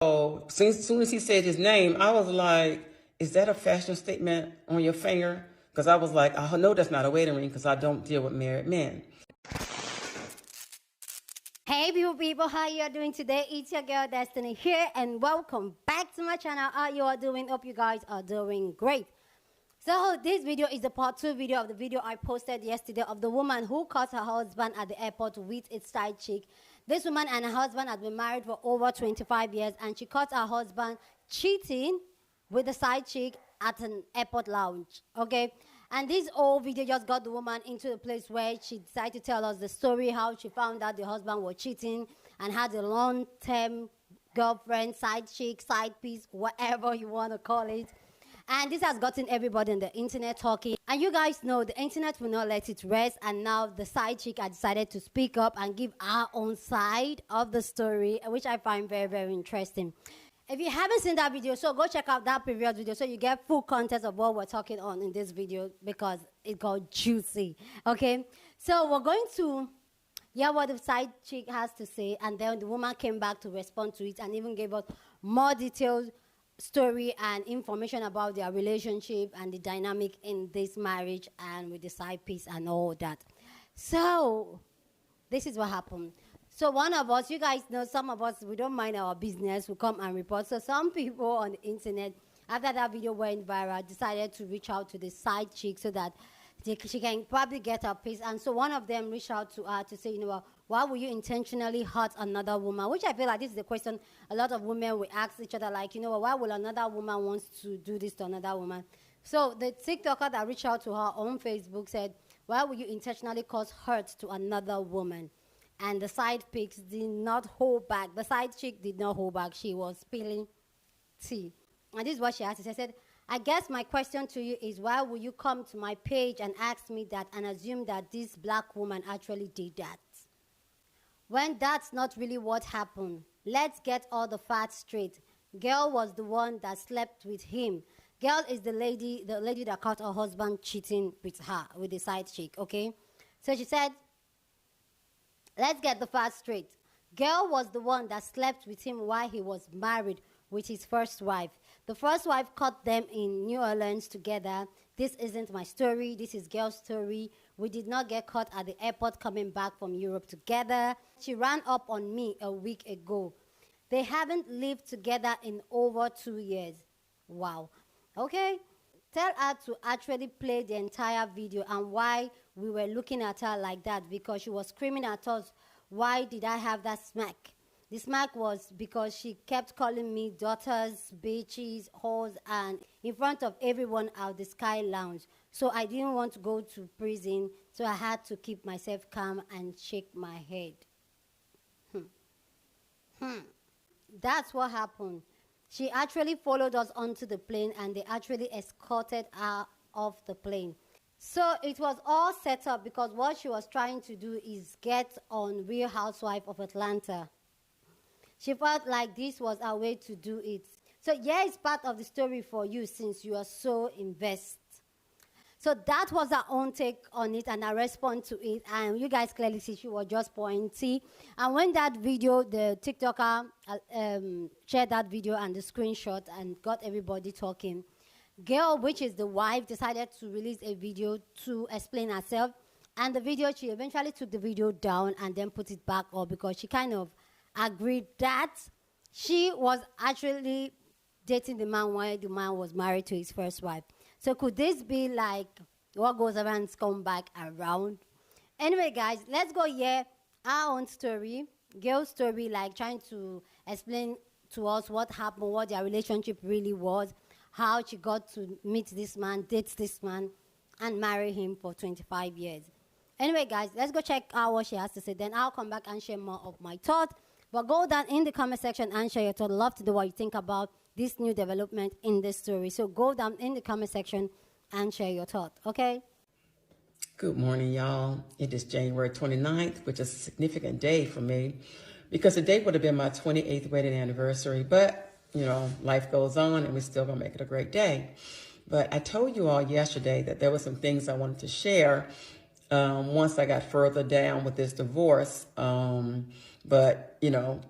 So soon as he said his name, I was like, is that a fashion statement on your finger? Because I was like, I know that's not a wedding ring because I don't deal with married men. Hey beautiful people, how you are doing today? It's your girl Destiny here and welcome back to my channel. How you are doing? Hope you guys are doing great. So this video is the part 2 video of the video I posted yesterday of the woman who caught her husband at the airport with its side chick. This woman and her husband had been married for over 25 years and she caught her husband cheating with the side chick at an airport lounge, okay? And this whole video just got the woman into a place where she decided to tell us the story, how she found out the husband was cheating and had a long-term girlfriend, side chick, side piece, whatever you want to call it. And this has gotten everybody on the internet talking. And you guys know the internet will not let it rest. And now the side chick has decided to speak up and give our own side of the story, which I find very, very interesting. If you haven't seen that video, so go check out that previous video so you get full context of what we're talking on in this video because it got juicy, okay? So we're going to hear what the side chick has to say, and then the woman came back to respond to it and even gave us more detailed story and information about their relationship and the dynamic in this marriage and with the side piece and all that. So this is what happened. So one of us, you guys know, some of us, we don't mind our business, we come and report. So some people on the internet, after that video went viral, decided to reach out to the side chick so that she can probably get her piece. And so one of them reached out to her to say, you know, why would you intentionally hurt another woman? Which I feel like this is the question a lot of women will ask each other, like, you know, why will another woman wants to do this to another woman? So the TikToker that reached out to her on Facebook said, why would you intentionally cause hurt to another woman? And the side pics did not hold back. The side chick did not hold back. She was spilling tea. And this is what she asked. She said, I guess my question to you is, why will you come to my page and ask me that and assume that this black woman actually did that? When that's not really what happened. Let's get all the facts straight. Girl was the one that slept with him. Girl is the lady that caught her husband cheating with her, with the side chick, okay? So she said, let's get the facts straight. Girl was the one that slept with him while he was married with his first wife. The first wife caught them in New Orleans together. This isn't my story. This is Girl's story. We did not get caught at the airport coming back from Europe together. She ran up on me a week ago. They haven't lived together in over 2 years. Wow. Okay. Tell her to actually play the entire video and why we were looking at her like that, because she was screaming at us, why did I have that smack? The smack was because she kept calling me daughters, bitches, whores, and in front of everyone at the Sky Lounge. So I didn't want to go to prison, so I had to keep myself calm and shake my head. That's what happened. She actually followed us onto the plane and they actually escorted her off the plane. So it was all set up because what she was trying to do is get on Real Housewife of Atlanta. She felt like this was our way to do it. So yeah, it's part of the story for you since you are so invested. So that was her own take on it and I respond to it. And you guys clearly see she was just pointy. And when that video, the TikToker shared that video and the screenshot and got everybody talking, Girl, which is the wife, decided to release a video to explain herself. And the video, she eventually took the video down and then put it back up because she kind of agreed that she was actually dating the man while the man was married to his first wife. So could this be like what goes around come back around? Anyway, guys, let's go hear our own story, Girl's story, like trying to explain to us what happened, what their relationship really was, how she got to meet this man, date this man, and marry him for 25 years. Anyway, guys, let's go check out what she has to say. Then I'll come back and share more of my thoughts. But go down in the comment section and share your thoughts. Love to know what you think about this new development in this story. So go down in the comment section and share your thoughts, okay? Good morning, y'all. It is January 29th, which is a significant day for me because the date would have been my 28th wedding anniversary. But, you know, life goes on and we're still going to make it a great day. But I told you all yesterday that there were some things I wanted to share once I got further down with this divorce. But, you know,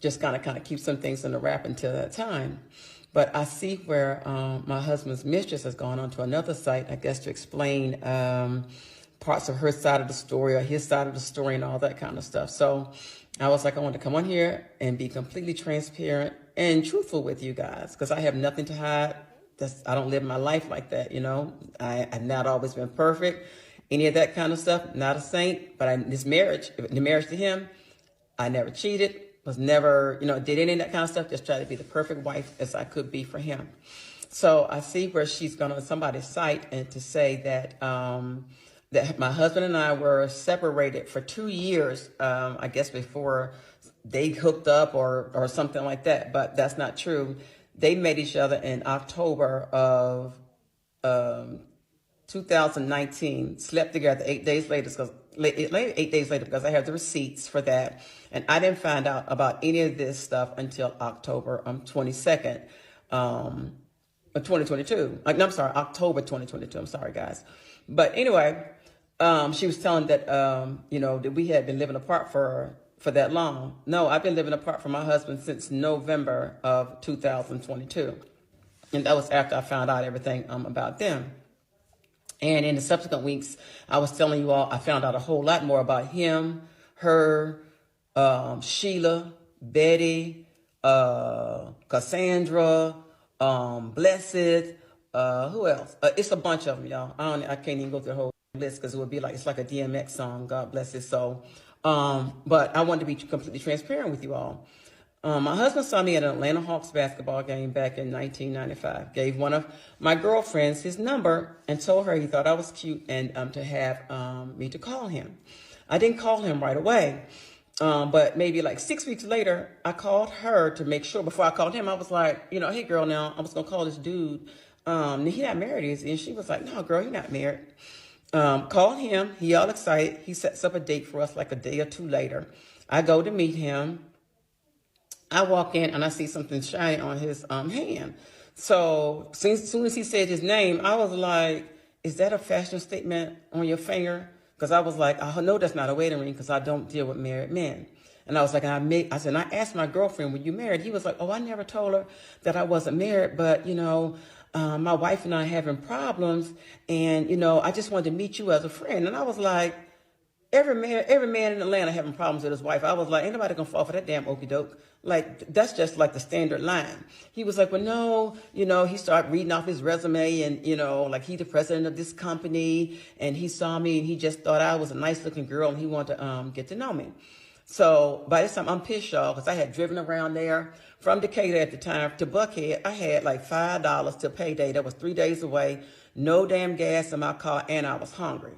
just kind of keep some things in the wrap until that time. But I see where my husband's mistress has gone on to another site, I guess, to explain parts of her side of the story or his side of the story and all that kind of stuff. So I was like, I want to come on here and be completely transparent and truthful with you guys, because I have nothing to hide. I don't live my life like that, you know. I've not always been perfect, any of that kind of stuff. Not a saint, but the marriage to him, I never cheated, was never, did any of that kind of stuff. Just try to be the perfect wife as I could be for him. So I see where she's gone on somebody's site and to say that that my husband and I were separated for 2 years, I guess before they hooked up or something like that. But that's not true. They met each other in October of 2019, slept together 8 days later, because I have the receipts for that. And I didn't find out about any of this stuff until October 22nd, 2022. No, I'm sorry, October 2022. I'm sorry, guys. But anyway, she was telling that, that we had been living apart for that long. No, I've been living apart from my husband since November of 2022. And that was after I found out everything about them. And in the subsequent weeks, I was telling you all, I found out a whole lot more about him, her, Sheila, Betty, Cassandra, Blessed, who else? It's a bunch of them, y'all. I can't even go through the whole list because it would be like, it's like a DMX song, God bless his soul. But I wanted to be completely transparent with you all. My husband saw me at an Atlanta Hawks basketball game back in 1995. Gave one of my girlfriends his number and told her he thought I was cute and to have me to call him. I didn't call him right away, but maybe like 6 weeks later, I called her to make sure. Before I called him, I was like, hey, girl, now I was gonna call this dude. He not married, is he? And she was like, no, girl, he not married. Called him. He all excited. He sets up a date for us like a day or two later. I go to meet him. I walk in and I see something shiny on his hand. So as soon as he said his name, I was like, is that a fashion statement on your finger? Because I was like, I know that's not a wedding ring because I don't deal with married men. And I was like, I asked my girlfriend, were you married? He was like, oh, I never told her that I wasn't married, but, my wife and I are having problems, and, I just wanted to meet you as a friend. And I was like, every man in Atlanta having problems with his wife. I was like, ain't nobody gonna fall for that damn okie doke. Like, that's just like the standard line. He was like, well, no, he started reading off his resume and, like he's the president of this company and he saw me and he just thought I was a nice looking girl and he wanted to get to know me. So by this time I'm pissed, y'all, because I had driven around there from Decatur at the time to Buckhead. I had like $5 till payday. That was 3 days away. No damn gas in my car and I was hungry.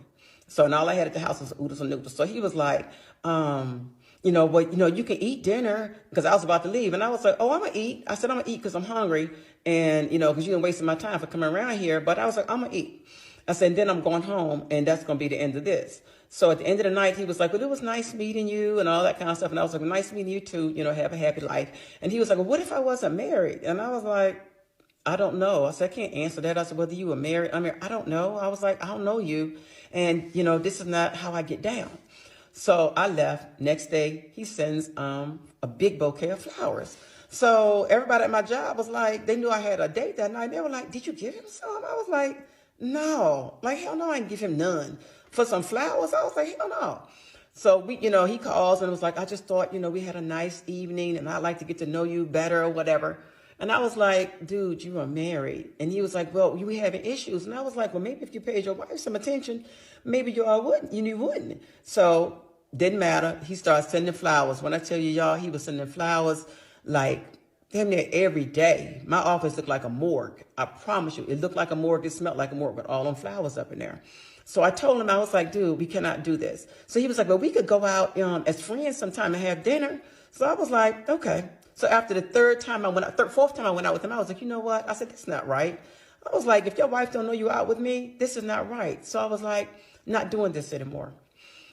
So and all I had at the house was oodles and noodles. So he was like, you can eat dinner, because I was about to leave. And I was like, oh, I'm going to eat. I said, I'm going to eat because I'm hungry. And, because you've been wasting my time for coming around here. But I was like, I'm going to eat. I said, and then I'm going home and that's going to be the end of this. So at the end of the night, he was like, well, it was nice meeting you and all that kind of stuff. And I was like, nice meeting you too, have a happy life. And he was like, well, what if I wasn't married? And I was like, I don't know. I said, I can't answer that. I said, whether you were married, I don't know. I was like, I don't know you. And, this is not how I get down. So I left. Next day, he sends a big bouquet of flowers. So everybody at my job was like, they knew I had a date that night. They were like, did you give him some? I was like, no. Like, hell no, I didn't give him none. For some flowers? I was like, hell no. So he calls and was like, I just thought, we had a nice evening and I'd like to get to know you better or whatever. And I was like, dude, you are married. And he was like, well, you having issues. And I was like, well, maybe if you paid your wife some attention, maybe you all wouldn't. You wouldn't. So didn't matter. He started sending flowers. When I tell you, y'all, he was sending flowers like damn near every day. My office looked like a morgue. I promise you, it looked like a morgue. It smelled like a morgue with all them flowers up in there. So I told him, I was like, dude, we cannot do this. So he was like, well, we could go out as friends sometime and have dinner. So I was like, okay. So after the fourth time I went out with him, I was like, you know what? I said, that's not right. I was like, if your wife don't know you out with me, this is not right. So I was like, not doing this anymore.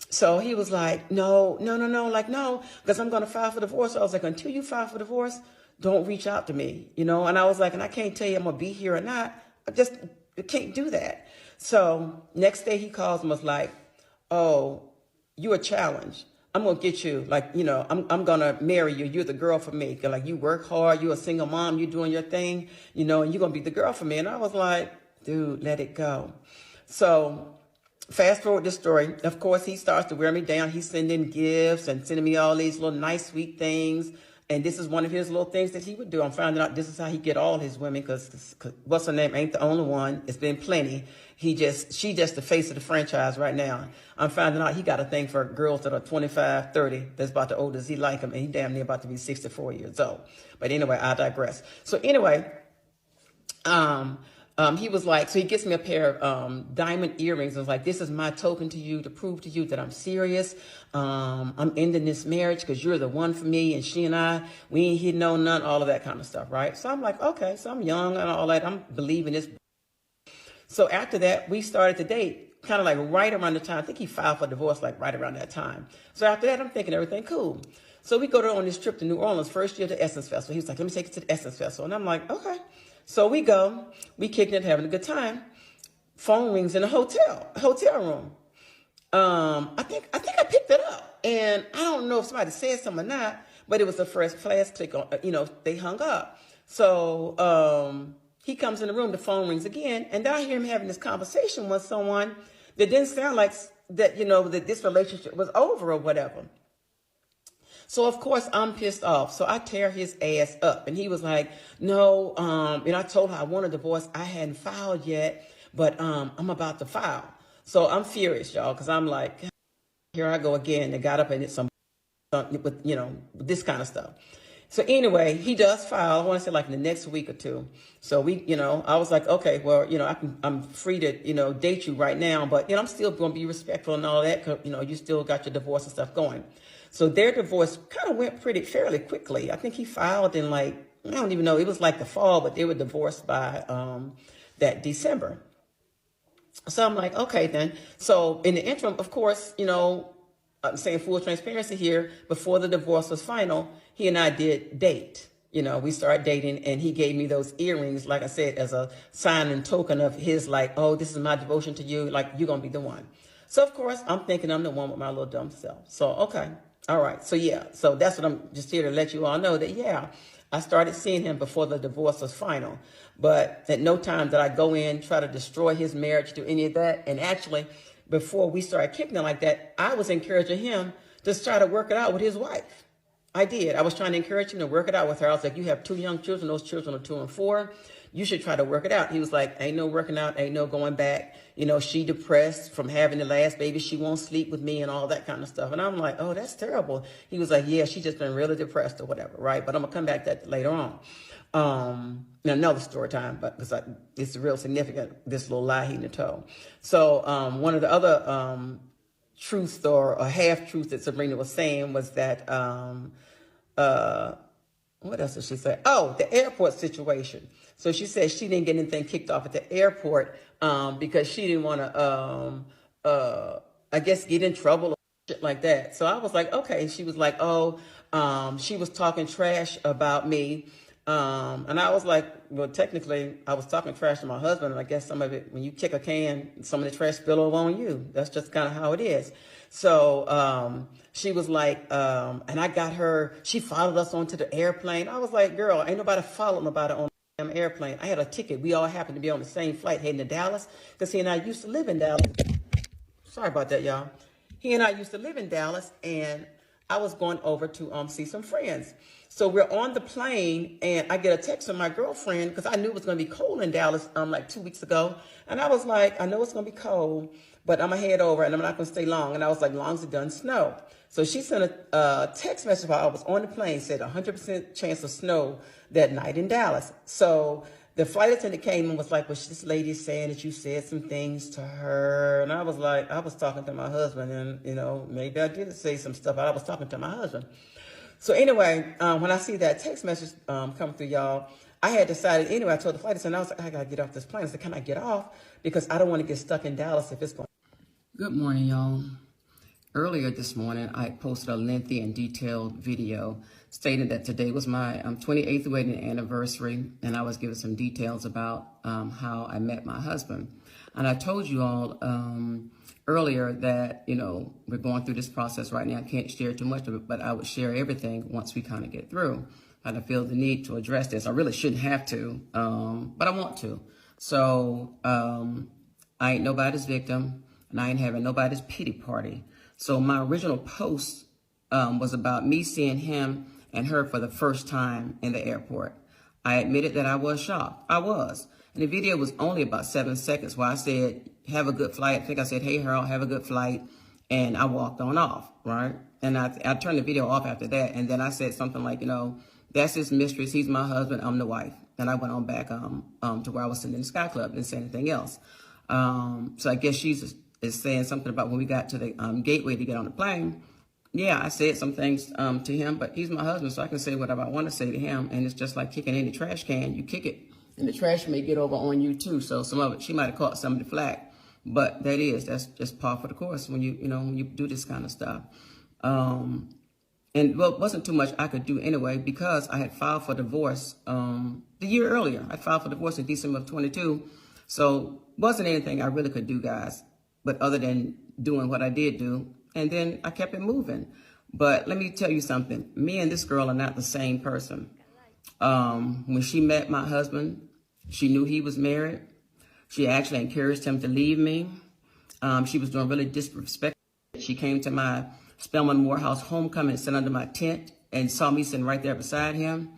So he was like, no, because I'm going to file for divorce. So I was like, until you file for divorce, don't reach out to me, And I was like, and I can't tell you I'm going to be here or not. I can't do that. So next day he calls and was like, oh, you a challenge. I'm gonna get you, like, you know, I'm gonna marry you. You're the girl for me. Like, you work hard, you're a single mom, you're doing your thing, you know, and you're gonna be the girl for me. And I was like, dude, let it go. So fast forward this story. Of course, he starts to wear me down. He's sending gifts and sending me all these little nice, sweet things. And this is one of his little things that he would do. I'm finding out this is how he get all his women, because what's her name ain't the only one. It's been plenty. She just the face of the franchise right now. I'm finding out he got a thing for girls that are 25, 30. That's about the oldest he like him. And he damn near about to be 64 years old. But anyway, I digress. So anyway, he was like, so he gets me a pair of diamond earrings. I was like, this is my token to you, to prove to you that I'm serious. I'm ending this marriage because you're the one for me. And she and I, we ain't hitting on none, all of that kind of stuff, right? So I'm like, okay, so I'm young and all that. I'm believing this. So after that, we started to date kind of like right around the time. I think he filed for divorce like right around that time. So after that, I'm thinking everything cool. So we go on this trip to New Orleans, first year to Essence Festival. He was like, let me take you to the Essence Festival. And I'm like, okay. So we go, we kicking it, having a good time. Phone rings in a hotel room. I think I picked it up, and I don't know if somebody said something or not, but it was the first class click on. You know, they hung up. So he comes in the room, the phone rings again, and then I hear him having this conversation with someone that didn't sound like that. You know, that this relationship was over or whatever. So, of course, I'm pissed off. So I tear his ass up. And he was like, no, and I told her I want a divorce. I hadn't filed yet, but I'm about to file. So I'm furious, y'all, because I'm like, here I go again. They got up and it's some, with, you know, this kind of stuff. So anyway, he does file. I want to say like in the next week or two. So we, you know, I was like, okay, well, you know, I'm free to, you know, date you right now, but, you know, I'm still going to be respectful and all that. 'Cause, you know, you still got your divorce and stuff going. So their divorce kind of went fairly quickly. I think he filed in like, I don't even know, it was like the fall, but they were divorced by that December. So I'm like, okay then. So in the interim, of course, you know, I'm saying full transparency here, before the divorce was final, he and I did date. You know, we started dating, and he gave me those earrings, like I said, as a sign and token of his, like, oh, this is my devotion to you. Like, you're going to be the one. So, of course, I'm thinking I'm the one with my little dumb self. So, okay. All right. So, yeah. So that's what I'm just here to let you all know that, yeah, I started seeing him before the divorce was final. But at no time did I go in, try to destroy his marriage, do any of that. And actually, before we started kicking it like that, I was encouraging him to try to work it out with his wife. I did. I was trying to encourage him to work it out with her. I was like, you have 2 young children. Those children are 2 and 4. You should try to work it out. He was like, ain't no working out. Ain't no going back. You know, she depressed from having the last baby. She won't sleep with me and all that kind of stuff. And I'm like, oh, that's terrible. He was like, yeah, she just been really depressed or whatever. Right. But I'm going to come back to that later on. Another story time, but because it's real significant, this little lie he told. So one of the other truths or a half truth that Sabrina was saying was that what else did she say? Oh, the airport situation. So she said she didn't get anything kicked off at the airport because she didn't want to, I guess, get in trouble or shit like that. So I was like, okay. She was like, oh, she was talking trash about me. And I was like, well, technically, I was talking trash to my husband. And I guess some of it, when you kick a can, some of the trash spill over on you. That's just kind of how it is. So she was like, and I got her, she followed us onto the airplane. I was like, girl, ain't nobody following nobody on the damn airplane. I had a ticket. We all happened to be on the same flight heading to Dallas because he and I used to live in Dallas. Sorry about that, y'all. He and I used to live in Dallas, and I was going over to see some friends. So we're on the plane, and I get a text from my girlfriend because I knew it was going to be cold in Dallas like 2 weeks ago. And I was like, I know it's going to be cold, but I'm going to head over, and I'm not going to stay long. And I was like, long as it doesn't snow. So she sent a text message while I was on the plane, said 100% chance of snow that night in Dallas. So the flight attendant came and was like, well, this lady is saying that you said some things to her. And I was like, I was talking to my husband, and, you know, maybe I did say some stuff, but I was talking to my husband. So anyway, when I see that text message come through, y'all, I had decided, anyway, I told the flight attendant, I was like, I got to get off this plane. I said, can I get off? Because I don't want to get stuck in Dallas if it's going. Good morning, y'all. Earlier this morning, I posted a lengthy and detailed video stating that today was my 28th wedding anniversary, and I was giving some details about how I met my husband. And I told you all earlier that, you know, we're going through this process right now. I can't share too much of it, but I would share everything once we kind of get through. And I feel the need to address this. I really shouldn't have to, but I want to. So I ain't nobody's victim, and I ain't having nobody's pity party. So my original post was about me seeing him and her for the first time in the airport. I admitted that I was shocked. I was. And the video was only about 7 seconds where I said, have a good flight. I think I said, hey, Harold, have a good flight. And I walked on off, right? And I turned the video off after that. And then I said something like, you know, that's his mistress. He's my husband. I'm the wife. And I went on back to where I was sitting in the Sky Club. Didn't say anything else. So I guess she's is saying something about when we got to the gateway to get on the plane. Yeah, I said some things to him, but he's my husband, so I can say whatever I want to say to him. And it's just like kicking any trash can. You kick it, and the trash may get over on you too. So some of it, she might have caught some of the flack, but that's just par for the course when when you do this kind of stuff. And well, it wasn't too much I could do anyway because I had filed for divorce the year earlier. I filed for divorce in December of 22, so wasn't anything I really could do, guys. But other than doing what I did do, and then I kept it moving. But let me tell you something. Me and this girl are not the same person. When she met my husband, she knew he was married. She actually encouraged him to leave me. She was doing really disrespectful. She came to my Spelman Morehouse homecoming and sat under my tent and saw me sitting right there beside him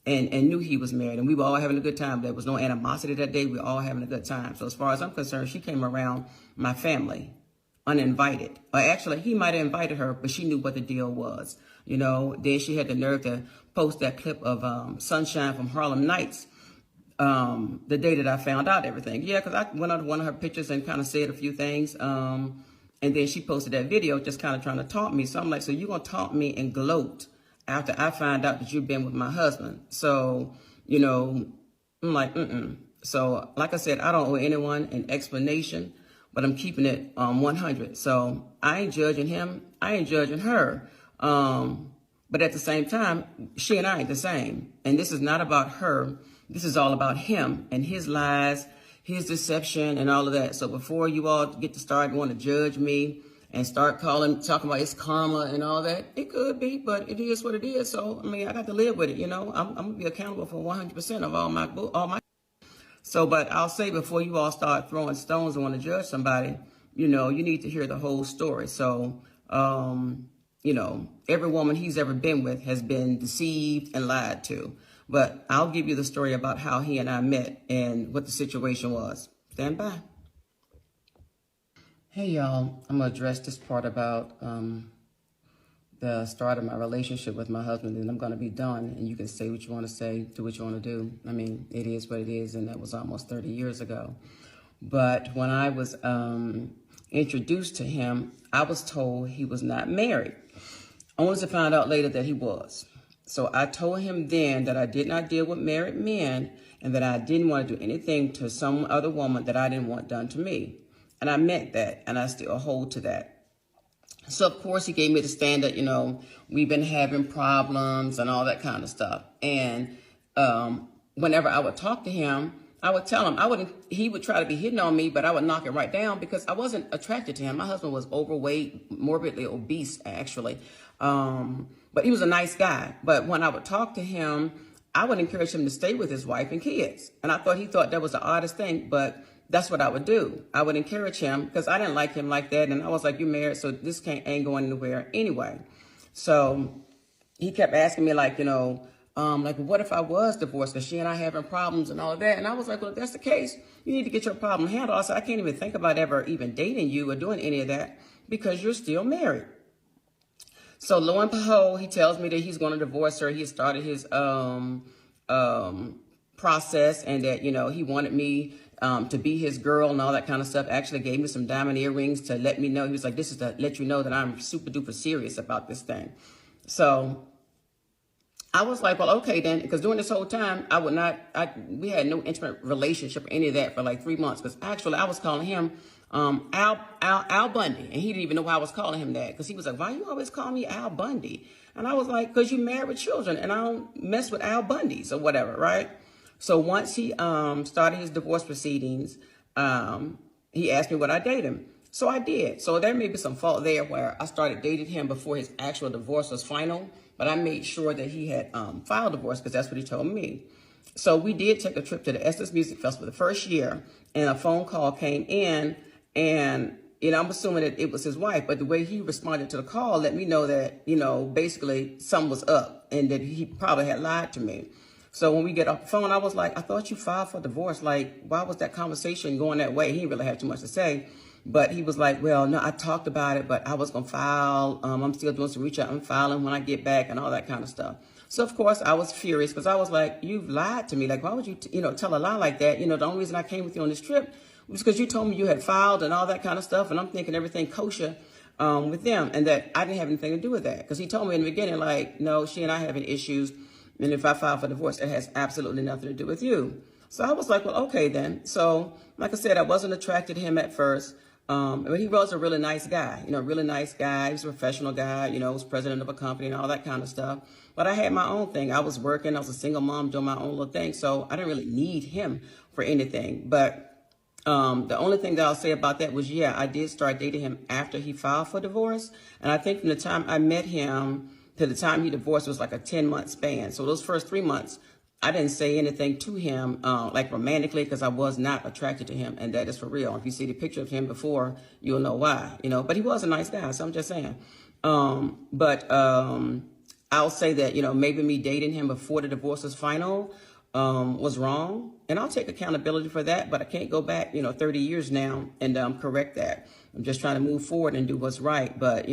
and knew he was married. And we were all having a good time. There was no animosity that day. We were all having a good time. So as far as I'm concerned, she came around my family uninvited. Or actually, he might have invited her, but she knew what the deal was. You know, then she had the nerve to post that clip of Sunshine from Harlem Nights the day that I found out everything. Yeah, because I went on one of her pictures and kind of said a few things. And then she posted that video just kind of trying to taunt me. So I'm like, so you're going to taunt me and gloat after I find out that you've been with my husband. So, you know, I'm like, So, like I said, I don't owe anyone an explanation, but I'm keeping it 100. So I ain't judging him. I ain't judging her. But at the same time, she and I ain't the same. And this is not about her. This is all about him and his lies, his deception, and all of that. So before you all get to start want to judge me and start talking about it's karma and all that, it could be, but it is what it is. So, I mean, I got to live with it, you know. I'm going to be accountable for 100% of all my. So, but I'll say before you all start throwing stones and want to judge somebody, you know, you need to hear the whole story. So, you know, every woman he's ever been with has been deceived and lied to. But I'll give you the story about how he and I met and what the situation was. Stand by. Hey, y'all. I'm going to address this part about the start of my relationship with my husband, and I'm going to be done. And you can say what you want to say, do what you want to do. I mean, it is what it is, and that was almost 30 years ago. But when I was introduced to him, I was told he was not married. Only to find out later that he was. So I told him then that I did not deal with married men and that I didn't want to do anything to some other woman that I didn't want done to me. And I meant that, and I still hold to that. So, of course, he gave me the standard, you know, we've been having problems and all that kind of stuff. And whenever I would talk to him, I would tell him, he would try to be hitting on me, but I would knock it right down because I wasn't attracted to him. My husband was overweight, morbidly obese, actually. But he was a nice guy. But when I would talk to him, I would encourage him to stay with his wife and kids. And I thought he thought that was the oddest thing, but that's what I would do. I would encourage him because I didn't like him like that. And I was like, you're married, so this ain't going anywhere anyway. So he kept asking me like, you know, like, what if I was divorced? Because she and I having problems and all of that. And I was like, well, if that's the case, you need to get your problem handled. I said, I can't even think about ever even dating you or doing any of that because you're still married. So lo and behold, he tells me that he's going to divorce her. He started his process and that, you know, he wanted me to be his girl and all that kind of stuff. Actually gave me some diamond earrings to let me know. He was like, this is to let you know that I'm super duper serious about this thing. So I was like, well, okay then, because during this whole time, we had no intimate relationship or any of that for like 3 months. Because actually I was calling him Al Bundy. And he didn't even know why I was calling him that, because he was like, why you always call me Al Bundy? And I was like, because you married with children and I don't mess with Al Bundys or whatever, right? So once he started his divorce proceedings, he asked me would I date him. So I did. So there may be some fault there where I started dating him before his actual divorce was final, but I made sure that he had filed divorce, because that's what he told me. So we did take a trip to the Essence Music Festival the first year, and a phone call came in, and I'm assuming that it was his wife, but the way he responded to the call let me know that, basically something was up and that he probably had lied to me. So when we get off the phone, I was like, I thought you filed for divorce. Like, why was that conversation going that way? He didn't really have too much to say. But he was like, well, no, I talked about it, but I was going to file. I'm still doing some reach out. I'm filing when I get back and all that kind of stuff. So, of course, I was furious, because I was like, you've lied to me. Like, why would you, tell a lie like that? The only reason I came with you on this trip was because you told me you had filed and all that kind of stuff. And I'm thinking everything kosher with them, and that I didn't have anything to do with that. Because he told me in the beginning, like, no, she and I having issues. And if I file for divorce, it has absolutely nothing to do with you. So I was like, well, okay, then. So, like I said, I wasn't attracted to him at first. But he was a really nice guy, really nice guy. He's a professional guy, was president of a company and all that kind of stuff. But I had my own thing. I was working. I was a single mom doing my own little thing. So I didn't really need him for anything. But the only thing that I'll say about that was, yeah, I did start dating him after he filed for divorce. And I think from the time I met him to the time he divorced was like a 10-month span. So those first 3 months, I didn't say anything to him, like romantically, because I was not attracted to him. And that is for real. If you see the picture of him before, you'll know why, but he was a nice guy. So I'm just saying. I'll say that, maybe me dating him before the divorce was final, was wrong. And I'll take accountability for that. But I can't go back, 30 years now and correct that. I'm just trying to move forward and do what's right. But,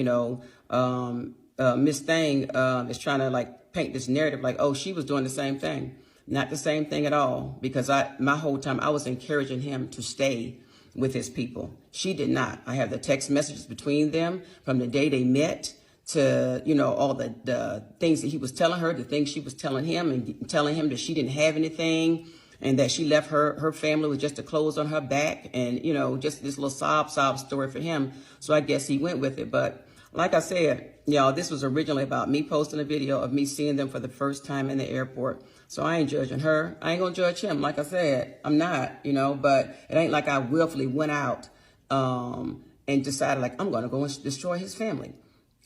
Miss Thing is trying to like paint this narrative like, oh, she was doing the same thing. Not the same thing at all, because my whole time I was encouraging him to stay with his people. She did not. I have the text messages between them from the day they met to, all the things that he was telling her, the things she was telling him, and telling him that she didn't have anything and that she left her family with just the clothes on her back, and, just this little sob story for him. So I guess he went with it. But like I said, y'all, this was originally about me posting a video of me seeing them for the first time in the airport. So I ain't judging her. I ain't going to judge him. Like I said, I'm not, but it ain't like I willfully went out and decided like I'm going to go and destroy his family.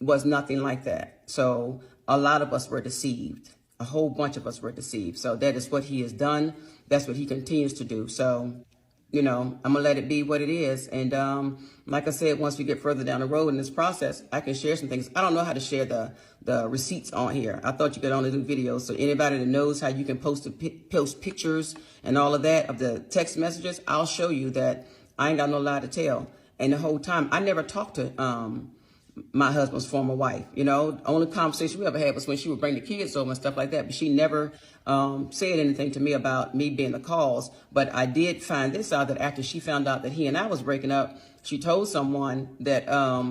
It was nothing like that. So a lot of us were deceived. A whole bunch of us were deceived. So that is what he has done. That's what he continues to do. So I'm going to let it be what it is. And like I said, once we get further down the road in this process, I can share some things. I don't know how to share the receipts on here. I thought you could only do videos. So anybody that knows how you can post pictures and all of that of the text messages, I'll show you that I ain't got no lie to tell. And the whole time, I never talked to my husband's former wife. The only conversation we ever had was when she would bring the kids over and stuff like that. But she never said anything to me about me being the cause. But I did find this out, that after she found out that he and I was breaking up, she told someone that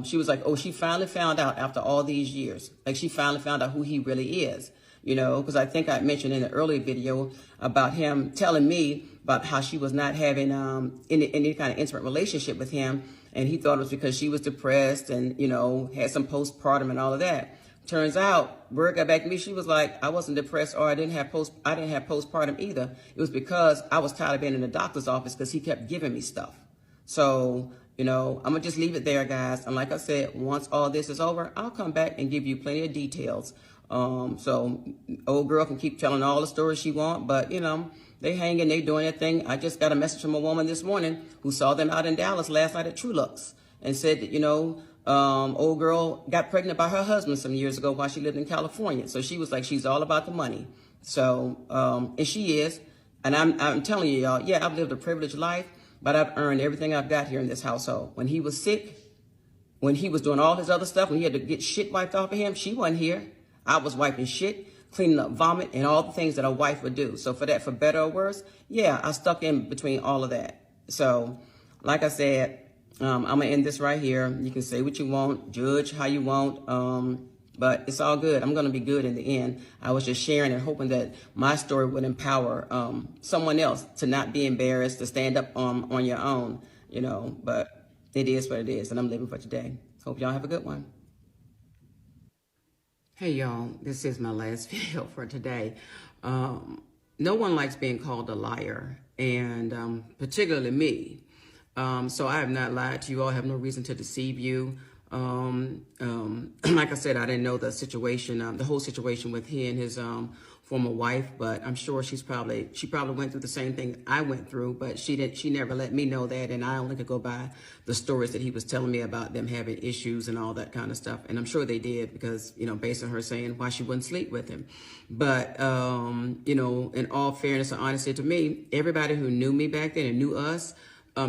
she was like, oh, she finally found out after all these years. Like, she finally found out who he really is. Because I think I mentioned in the earlier video about him telling me about how she was not having any kind of intimate relationship with him. And he thought it was because she was depressed and, had some postpartum and all of that. Turns out, word got back to me. She was like, I wasn't depressed, or I didn't have postpartum either. It was because I was tired of being in the doctor's office because he kept giving me stuff. So, I'm going to just leave it there, guys. And like I said, once all this is over, I'll come back and give you plenty of details. So old girl can keep telling all the stories she wants, but, they hanging, they doing their thing. I just got a message from a woman this morning who saw them out in Dallas last night at True Lux and said that, old girl got pregnant by her husband some years ago while she lived in California. So she was like, she's all about the money. So, and she is. And I'm telling you, y'all, yeah, I've lived a privileged life, but I've earned everything I've got here in this household. When he was sick, when he was doing all his other stuff, when he had to get shit wiped off of him, she wasn't here. I was wiping shit, cleaning up vomit, and all the things that a wife would do. So for that, for better or worse, yeah, I stuck in between all of that. So like I said, I'm going to end this right here. You can say what you want, judge how you want, but it's all good. I'm going to be good in the end. I was just sharing and hoping that my story would empower someone else to not be embarrassed, to stand up on your own, but it is what it is, and I'm living for today. Hope y'all have a good one. Hey y'all, this is my last video for today. No one likes being called a liar, and particularly me. So I have not lied to you all. I have no reason to deceive you. Like I said, I didn't know the situation, the whole situation with he and his former wife, but I'm sure she probably went through the same thing I went through, but she never let me know that, and I only could go by the stories that he was telling me about them having issues and all that kind of stuff. And I'm sure they did because, based on her saying why she wouldn't sleep with him. But, in all fairness and honesty to me, everybody who knew me back then and knew us,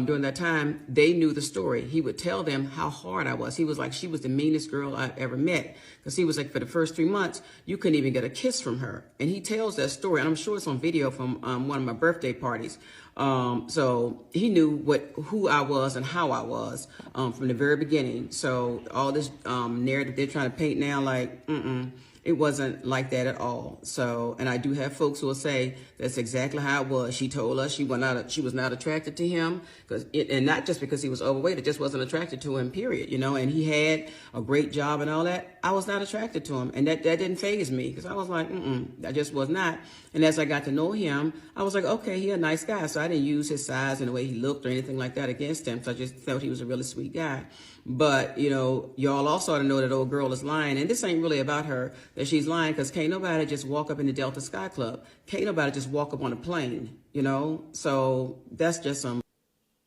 during that time, they knew the story. He would tell them how hard I was. He was like, she was the meanest girl I've ever met. Because he was like, for the first 3 months, you couldn't even get a kiss from her. And he tells that story, and I'm sure it's on video from one of my birthday parties. So he knew who I was and how I was from the very beginning. So all this narrative they're trying to paint now, like, it wasn't like that at all. So, and I do have folks who will say that's exactly how it was. She told us she was not attracted to him, and not just because he was overweight. It just wasn't attracted to him, period. And he had a great job and all that. I was not attracted to him, and that didn't faze me because I was like, I just was not. And as I got to know him, I was like, okay, he's a nice guy. So I didn't use his size and the way he looked or anything like that against him. So I just thought he was a really sweet guy. But, y'all also ought to know that old girl is lying. And this ain't really about her, that she's lying, because can't nobody just walk up in the Delta Sky Club. Can't nobody just walk up on a plane, So that's just some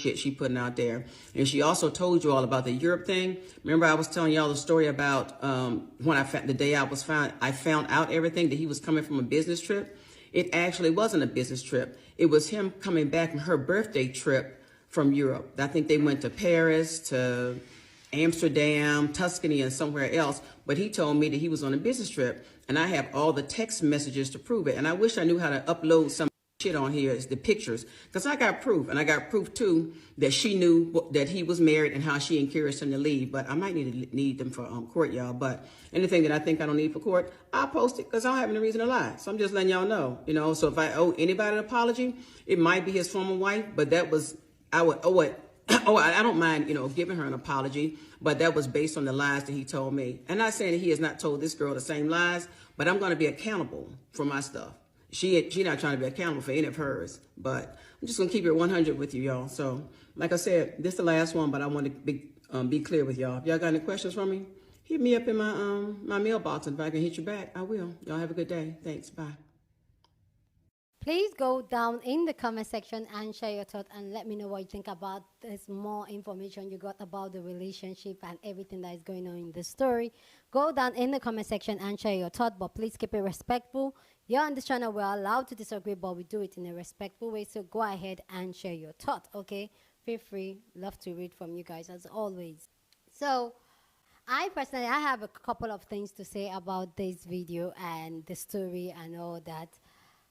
shit she putting out there. And she also told you all about the Europe thing. Remember I was telling y'all the story about when the day I found out everything, that he was coming from a business trip. It actually wasn't a business trip. It was him coming back from her birthday trip from Europe. I think they went to Paris, to Amsterdam, Tuscany, and somewhere else. But he told me that he was on a business trip, and I have all the text messages to prove it. And I wish I knew how to upload some shit on here, is the pictures, because I got proof, and I got proof too that she knew that he was married and how she encouraged him to leave. But I might need them for court, y'all. But anything that I think I don't need for court, I'll post it because I don't have any reason to lie. So I'm just letting y'all know, So if I owe anybody an apology, it might be his former wife, but that was I would owe it. I don't mind, giving her an apology, but that was based on the lies that he told me. And not saying that he has not told this girl the same lies, but I'm going to be accountable for my stuff. She not trying to be accountable for any of hers, but I'm just going to keep it 100 with you, y'all. So, like I said, this is the last one, but I want to be clear with y'all. If y'all got any questions for me, hit me up in my mailbox, and if I can hit you back, I will. Y'all have a good day. Thanks. Bye. Please go down in the comment section and share your thoughts and let me know what you think about this more information you got about the relationship and everything that is going on in the story. Go down in the comment section and share your thoughts, but please keep it respectful. Here on this channel, we're allowed to disagree, but we do it in a respectful way. So go ahead and share your thoughts, okay? Feel free. Love to read from you guys as always. So I have a couple of things to say about this video and the story and all that.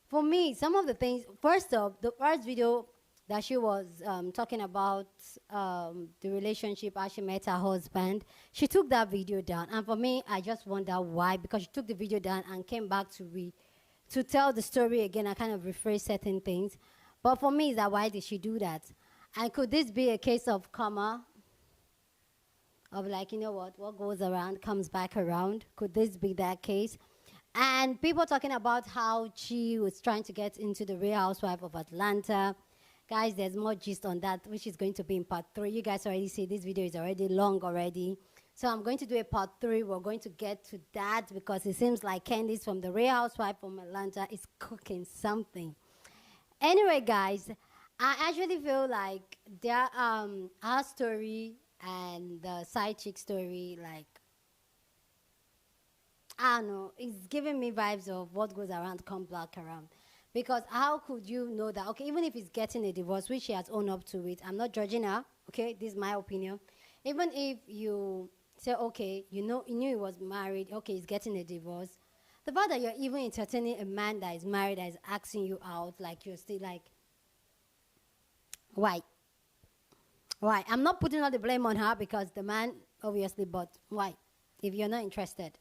For me, some of the things, first off, the first video that she was talking about the relationship, how she met her husband, she took that video down. And for me, I just wonder why, because she took the video down and came back to tell the story again. I kind of rephrase certain things. But for me, is that why did she do that? And could this be a case of karma? Of like, what goes around comes back around? Could this be that case? And people talking about how she was trying to get into the Real Housewife of Atlanta. Guys, there's more gist on that, which is going to be in part 3. You guys already see this video is already long already. So I'm going to do a part 3. We're going to get to that because it seems like Candice from the Real Housewife from Atlanta is cooking something. Anyway, guys, I actually feel like our story and the side chick story, like, I don't know, it's giving me vibes of what goes around come back around. Because how could you know that, okay, even if he's getting a divorce, which she has owned up to it, I'm not judging her, okay, this is my opinion. Even if you say, okay, you knew he was married, okay, he's getting a divorce, the fact that you're even entertaining a man that is married, that is asking you out, like, you're still like, why? Why? I'm not putting all the blame on her because the man, obviously, but why? If you're not interested.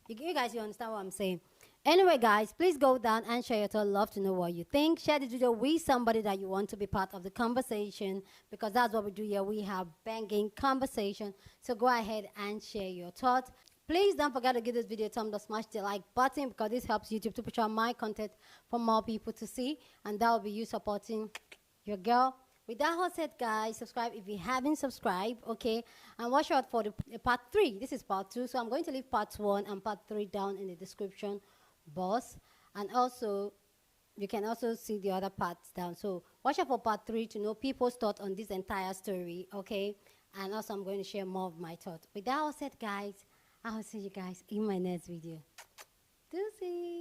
You guys, you understand what I'm saying? Anyway, guys, please go down and share your thoughts. Love to know what you think. Share this video with somebody that you want to be part of the conversation, because that's what we do here. We have banging conversation. So go ahead and share your thoughts. Please don't forget to give this video a thumbs up, smash the like button, because this helps YouTube to push out my content for more people to see, and that will be you supporting your girl. With that all said, guys, subscribe if you haven't subscribed, okay? And watch out for the part 3. This is part 2, so I'm going to leave part 1 and part 3 down in the description box. And also, you can also see the other parts down. So watch out for part 3 to know people's thoughts on this entire story, okay? And also, I'm going to share more of my thoughts. With that all said, guys, I will see you guys in my next video. Deuces.